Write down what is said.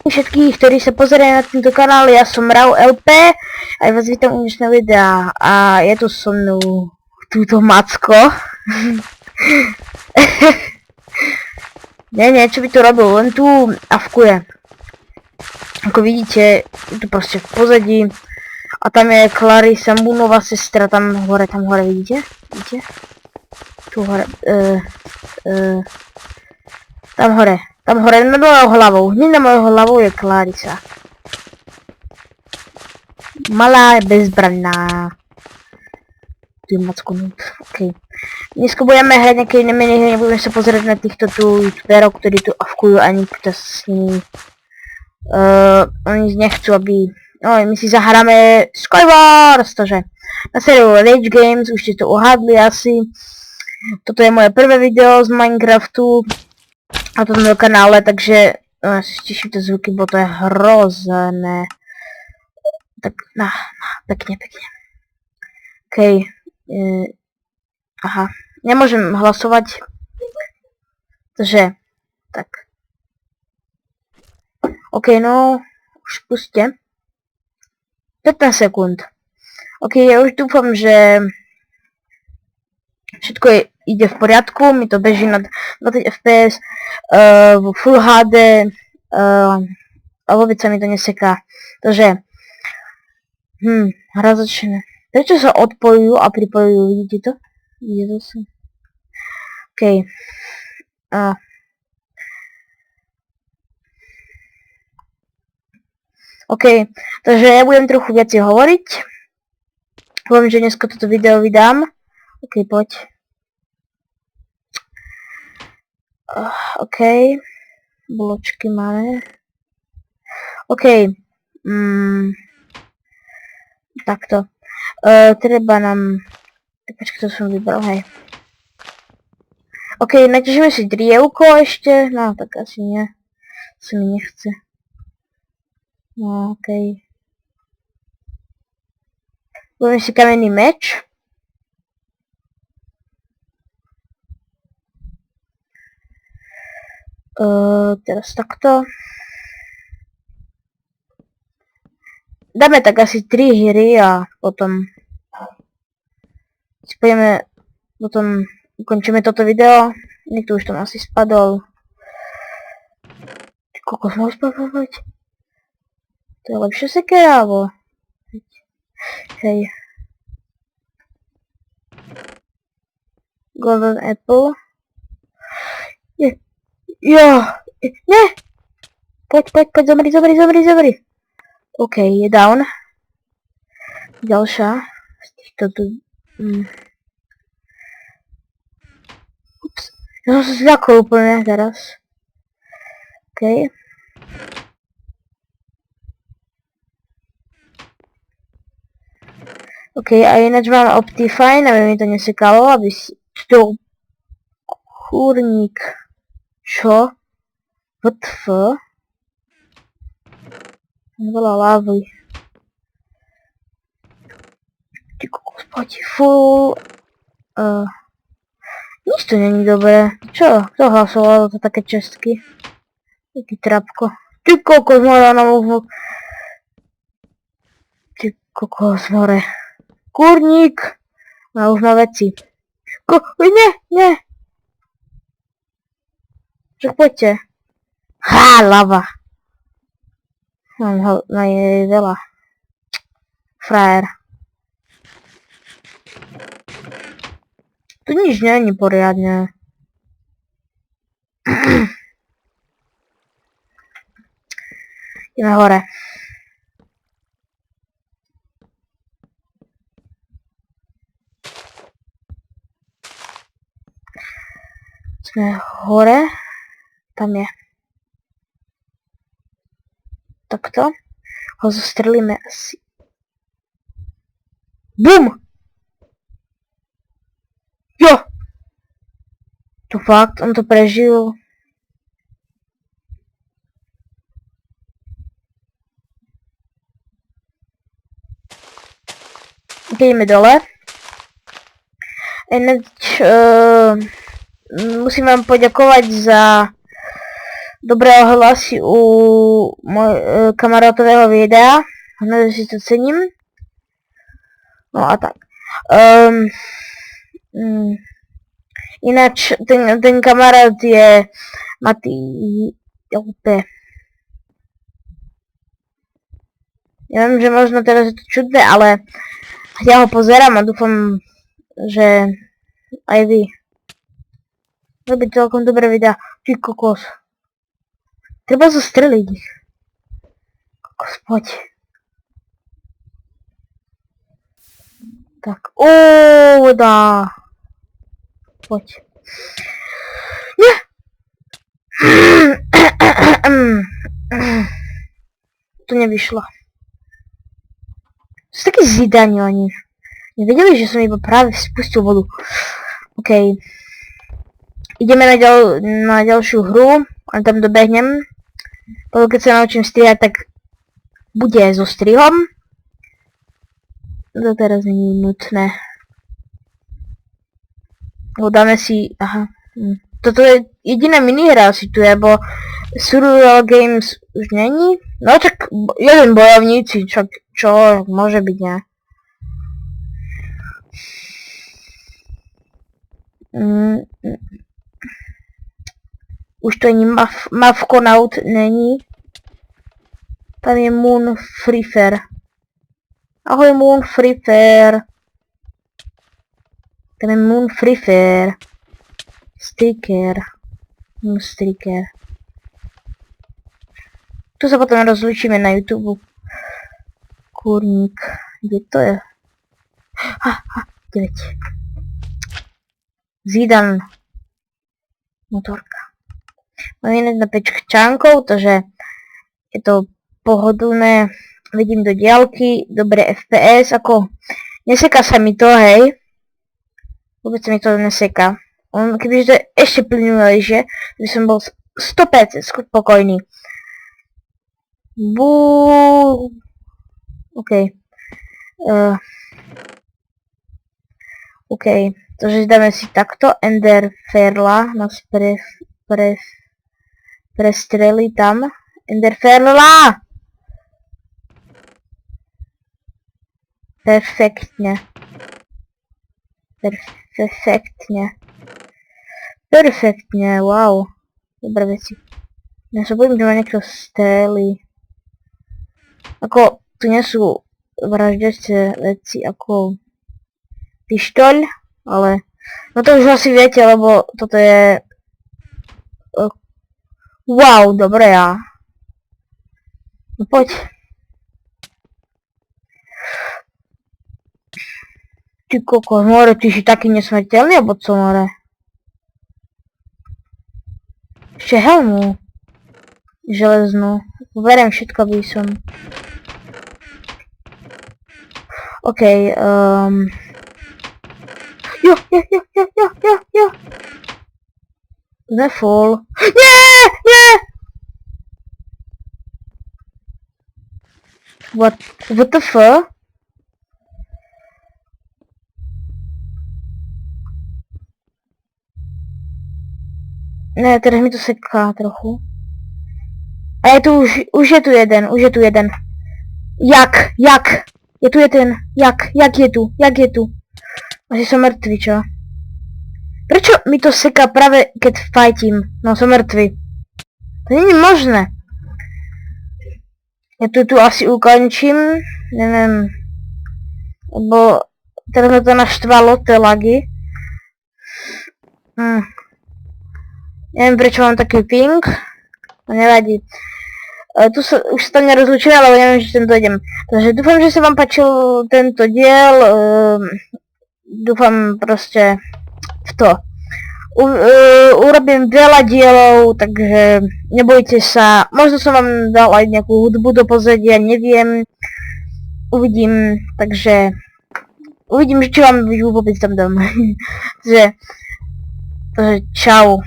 všetkých, ktorí sa pozerajú na tento kanál, ja som Rau LP a ja vás vítam u dnešného videa a je tu so mnou túto Macko. Nie, čo by to robil, len tu avkuje. Ako vidíte, je tu proste v pozadí a tam je Clarissa Moonová sestra, tam hore, vidíte? Vidíte? Tu hore, tam hore nad mojou hlavou, hneď na mojou hlavou je Clarissa. Malá, bezbranná. Tu je Macko nút, okej. Dneska budeme hrať nejaké iné minihry, nebudeme sa pozerať na týchto tu youtuberov, ktorí tu avkujú a nikto s nimi. Oni nechcú, aby... No, my si zahráme Skywars, takže na sériu Rage Games, už ste to uhádli asi. Toto je moje prvé video z Minecraftu na tomto kanále, takže ja si stiším tie zvuky, bo to je hrozné. Tak, pekne. Okej. Aha, nemôžem hlasovať. Takže, tak. Okej, no, už puste. 15 sekúnd. Okej, ja už dúfam, že všetko ide v poriadku, mi to beží na 20 fps, v Full HD, a vôbec sa mi to neseká. Takže, hra začne. Prečo sa odpojujú a pripojujú, vidíte to? Vidíte to si? Okej. Okej, takže ja budem trochu viacej hovoriť. Poviem, že dneska toto video vydám. Okej, poď. Okej. Bločky máme. Okej. Takto. Treba nám... Počkaj, to som vybral, hej. Okej, naťažíme si drievko ešte. No, tak asi nie. Sa mi nechce. No, okej. Budeme si kamenný meč. Teraz takto. Dáme tak asi 3 hry a potom si pôjdeme, potom ukončíme toto video. Niekto už tam asi spadol. Ty kokos, mohol spadovať? To je lepšie sekera, alebo? Hej. Golden Apple. Jo, ne! Poď, zomri. Okej, je down. Ďalšia. Z týchto tu... Ups. Ja som sa zľakol úplne teraz. Okej. Okej, a ináč mám Optifine, aby mi to nesekalo, aby si... To... Kurník. Čo? WTF? Veľa lávy. Ty kokos, poď, full... Nič to není dobré. Čo? Kto hlasoval za také čestky? Taký trapko. Ty kokos, more na múvnu. Ty kokos, more. Kurník! No už má veci. Nie! Čo poďte? Lava. Mám ho na jej veľa. Frajer. Tu nič není poriadne. Ideme hore. Sme hore. Tam je. Takto. Ho zostrelíme asi. BUM! Jo! To fakt, on to prežil. Ok, ideme dole. Ináč musím vám poďakovať za dobré ohlasy u kamarátového videa. Hned si to cením. No a tak. Ináč ten kamarát je Matý LP. Ja viem, že možno teraz je to čudné, ale ja ho pozerám a dúfam, že aj vy. Robí celkom dobré videa. Ty kokos. Treba zastreliť. Kokos, poď. Tak, dá. Poď. Nie! To nevyšlo. Sú takí zídani oni. Nevedeli, že som iba práve spustil vodu. OK. Ideme na ďalšiu hru. A tam dobehnem. Potom keď sa naučím strihať, tak bude so strihom. To teraz nie je nutné. Dáme si... Aha. Toto je jediná minihra asi tu je, bo Survival Games už není. No čak jeden bojovníci, čo môže byť, ne? Už to ani Mavkonaut není. Tam je Moon Free Fair. Ahoj Moon Free Fair. Tam je Moon Free Fair. Sticker. Moon Sticker. Tu sa potom rozlučíme na YouTube. Kurník. Kde to je? 9. Zídan. Motorka. Mám iné na 5 čánkov, takže je to pohodlné. Vidím do diaľky, dobré FPS, ako neseká sa mi to, hej. Vôbec sa mi to neseká. Kebyže to je ešte plynulejšie, by som bol 100% spokojný. OK. OK, takže dáme si takto. Enderferla nás prestrelí tam. Enderferla! Perfektne. Perfektne, wow. Dobré veci. Ja sa bojím, že ma niekto strelí. Ako, tu nie sú vraždiace veci ako pištoľ, ale... No to už asi viete, lebo toto je... Wow, dobre ja. No poď. Ty kokos, more, ty si taký nesmrteľný, alebo co, more? Ešte helmu. Železnú. Beriem všetko, by som. OK, Jo. Sme full. Nie! What the fuck? Ne, teraz mi to seká trochu. A je tu už je tu jeden. Jak? Je tu jeden. Jak je tu? Asi som mŕtvy, čo? Prečo mi to seká práve keď fajtím? No, som mŕtvy. To nie je možné. Ja tu asi ukončím. Neviem. Lebo teraz ma to naštvalo, tie lagy. Neviem prečo mám taký ping. To nevadí. Tu sa už sa nerozlučujem, ale neviem, že sem dojdem. Takže dúfam, že sa vám páčil tento diel. Dúfam proste v to. Urobím veľa dielov, takže nebojte sa. Možno som vám dal aj nejakú hudbu do pozadia, neviem. Uvidím, takže uvidím, či vám vôbec tam dám. Takže čau.